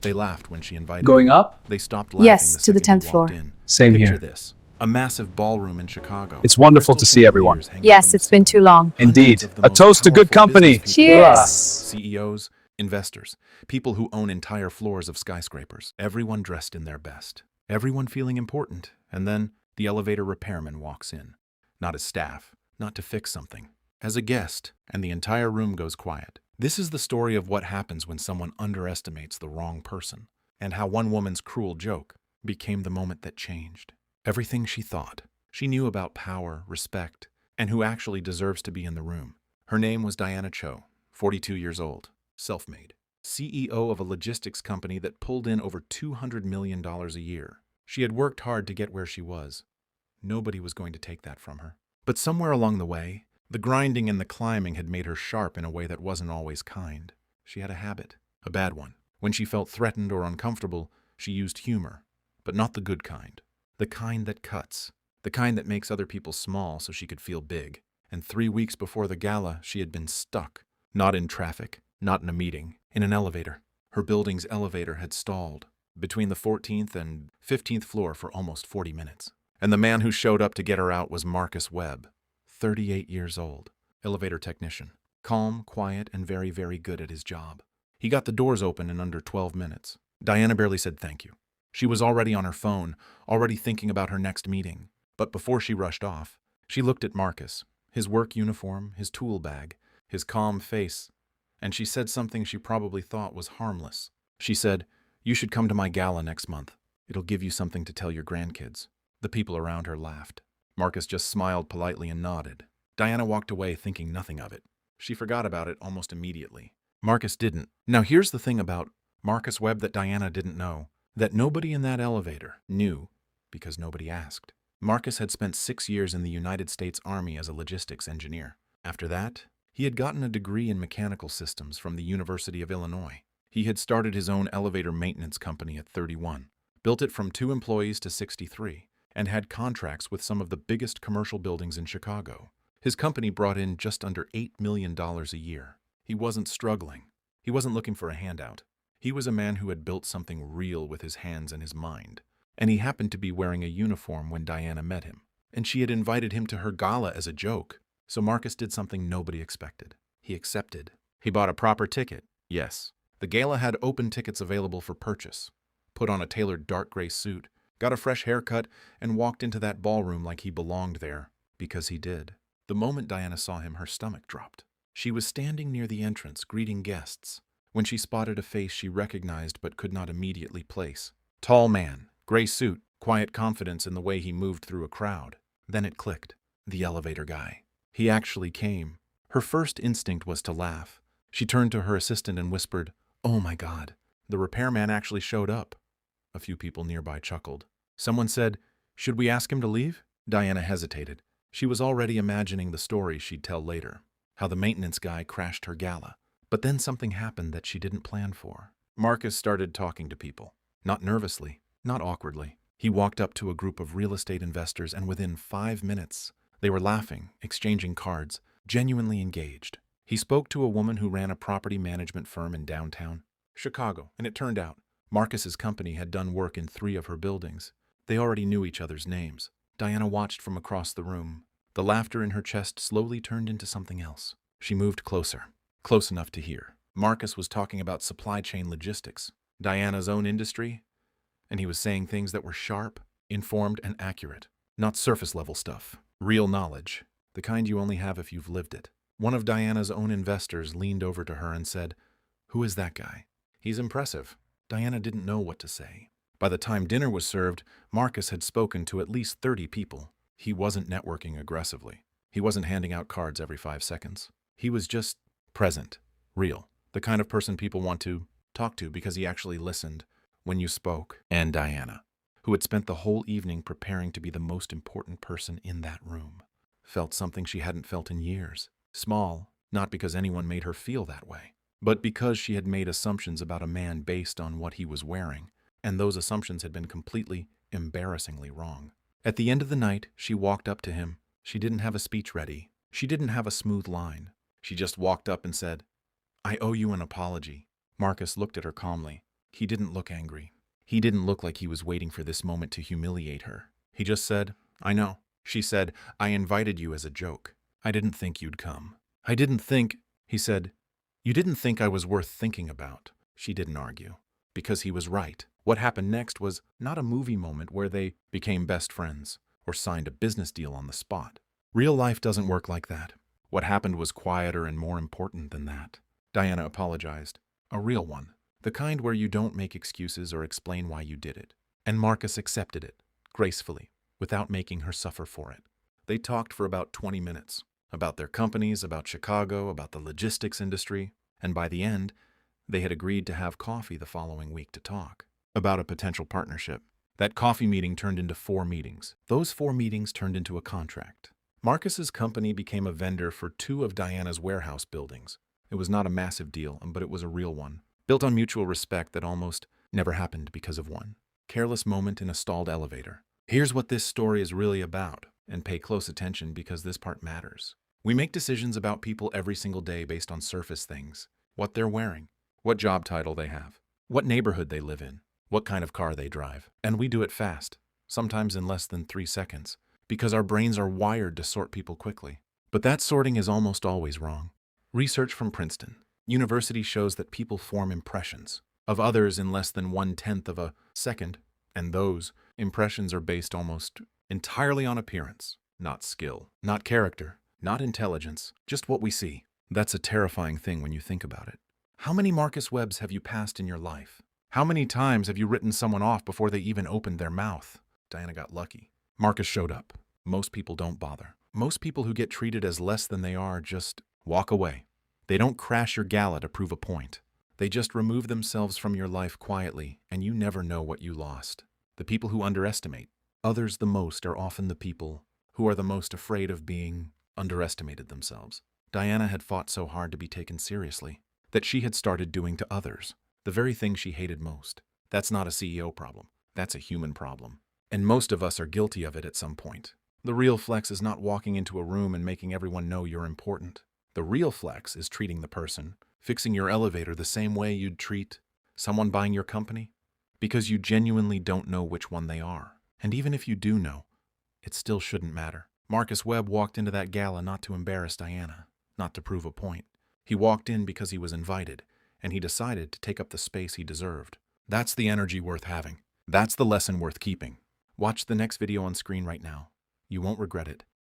They laughed when she invited Going them. up? They stopped laughing Yes, the to the second 10th you floor. walked in. Same Picture here. this. A massive ballroom in Chicago. It's wonderful to see Crystal everyone. chandeliers hanging from Yes, the it's been ceiling. too long. Indeed. Hundreds of the A most toast to good powerful company. business people Cheers. alive. CEOs, investors, people who own entire floors of skyscrapers. Everyone dressed in their best. Everyone feeling important. And then the elevator repairman walks in. Not as staff, not to fix something. As a guest, and the entire room goes quiet. This is the story of what happens when someone underestimates the wrong person, and how one woman's cruel joke became the moment that changed everything she thought. She knew about power, respect, and who actually deserves to be in the room. Her name was Diana Cho, 42 years old, self-made, CEO of a logistics company that pulled in over $200 million a year. She had worked hard to get where she was. Nobody was going to take that from her. But somewhere along the way, the grinding and the climbing had made her sharp in a way that wasn't always kind. She had a habit, a bad one. When she felt threatened or uncomfortable, she used humor, but not the good kind. The kind that cuts. The kind that makes other people small so she could feel big. And 3 weeks before the gala, she had been stuck. Not in traffic, not in a meeting, in an elevator. Her building's elevator had stalled between the 14th and 15th floor for almost 40 minutes. And the man who showed up to get her out was Marcus Webb, 38 years old, elevator technician. Calm, quiet, and very, very good at his job. He got the doors open in under 12 minutes. Diana barely said thank you. She was already on her phone, already thinking about her next meeting. But before she rushed off, she looked at Marcus, his work uniform, his tool bag, his calm face, and she said something she probably thought was harmless. She said, "You should come to my gala next month. It'll give you something to tell your grandkids." The people around her laughed. Marcus just smiled politely and nodded. Diana walked away thinking nothing of it. She forgot about it almost immediately. Marcus didn't. Now here's the thing about Marcus Webb that Diana didn't know, that nobody in that elevator knew because nobody asked. Marcus had spent 6 years in the United States Army as a logistics engineer. After that, he had gotten a degree in mechanical systems from the University of Illinois. He had started his own elevator maintenance company at 31, built it from 2 employees to 63, and had contracts with some of the biggest commercial buildings in Chicago. His company brought in just under $8 million a year. He wasn't struggling. He wasn't looking for a handout. He was a man who had built something real with his hands and his mind. And he happened to be wearing a uniform when Diana met him. And she had invited him to her gala as a joke. So Marcus did something nobody expected. He accepted. He bought a proper ticket. Yes. The gala had open tickets available for purchase. Put on a tailored dark gray suit, got a fresh haircut, and walked into that ballroom like he belonged there, because he did. The moment Diana saw him, her stomach dropped. She was standing near the entrance, greeting guests, when she spotted a face she recognized but could not immediately place. Tall man, gray suit, quiet confidence in the way he moved through a crowd. Then it clicked. The elevator guy. He actually came. Her first instinct was to laugh. She turned to her assistant and whispered, "Oh my God, the repairman actually showed up." A few people nearby chuckled. Someone said, "Should we ask him to leave?" Diana hesitated. She was already imagining the story she'd tell later, how the maintenance guy crashed her gala. But then something happened that she didn't plan for. Marcus started talking to people. Not nervously, not awkwardly. He walked up to a group of real estate investors, and within 5 minutes, they were laughing, exchanging cards, genuinely engaged. He spoke to a woman who ran a property management firm in downtown Chicago, and it turned out Marcus's company had done work in 3 of her buildings. They already knew each other's names. Diana watched from across the room. The laughter in her chest slowly turned into something else. She moved closer, close enough to hear. Marcus was talking about supply chain logistics, Diana's own industry, and he was saying things that were sharp, informed, and accurate. Not surface-level stuff. Real knowledge. The kind you only have if you've lived it. One of Diana's own investors leaned over to her and said, "Who is that guy? He's impressive." Diana didn't know what to say. By the time dinner was served, Marcus had spoken to at least 30 people. He wasn't networking aggressively. He wasn't handing out cards every 5 seconds. He was just present, real, the kind of person people want to talk to because he actually listened when you spoke. And Diana, who had spent the whole evening preparing to be the most important person in that room, felt something she hadn't felt in years. Small, not because anyone made her feel that way, but because she had made assumptions about a man based on what he was wearing, and those assumptions had been completely, embarrassingly wrong. At the end of the night, she walked up to him. She didn't have a speech ready. She didn't have a smooth line. She just walked up and said, "I owe you an apology." Marcus looked at her calmly. He didn't look angry. He didn't look like he was waiting for this moment to humiliate her. He just said, "I know." She said, "I invited you as a joke. I didn't think you'd come." "I didn't think," he said, "you didn't think I was worth thinking about." She didn't argue, because he was right. What happened next was not a movie moment where they became best friends or signed a business deal on the spot. Real life doesn't work like that. What happened was quieter and more important than that. Diana apologized. A real one. The kind where you don't make excuses or explain why you did it. And Marcus accepted it, gracefully, without making her suffer for it. They talked for about 20 minutes, about their companies, about Chicago, about the logistics industry, and by the end, they had agreed to have coffee the following week to talk about a potential partnership. That coffee meeting turned into 4 meetings. Those 4 meetings turned into a contract. Marcus's company became a vendor for 2 of Diana's warehouse buildings. It was not a massive deal, but it was a real one, built on mutual respect that almost never happened because of one careless moment in a stalled elevator. Here's what this story is really about, and pay close attention because this part matters. We make decisions about people every single day based on surface things: what they're wearing, what job title they have, what neighborhood they live in, what kind of car they drive. And we do it fast, sometimes in less than 3 seconds, because our brains are wired to sort people quickly. But that sorting is almost always wrong. Research from Princeton University shows that people form impressions of others in less than 1/10 of a second, and those impressions are based almost entirely on appearance, not skill, not character, not intelligence, just what we see. That's a terrifying thing when you think about it. How many Marcus Webbs have you passed in your life? How many times have you written someone off before they even opened their mouth? Diana got lucky. Marcus showed up. Most people don't bother. Most people who get treated as less than they are just walk away. They don't crash your gala to prove a point. They just remove themselves from your life quietly, and you never know what you lost. The people who underestimate others the most are often the people who are the most afraid of being underestimated themselves. Diana had fought so hard to be taken seriously that she had started doing to others the very thing she hated most. That's not a CEO problem. That's a human problem. And most of us are guilty of it at some point. The real flex is not walking into a room and making everyone know you're important. The real flex is treating the person, fixing your elevator the same way you'd treat someone buying your company, because you genuinely don't know which one they are. And even if you do know, it still shouldn't matter. Marcus Webb walked into that gala not to embarrass Diana, not to prove a point. He walked in because he was invited, and he decided to take up the space he deserved. That's the energy worth having. That's the lesson worth keeping. Watch the next video on screen right now. You won't regret it.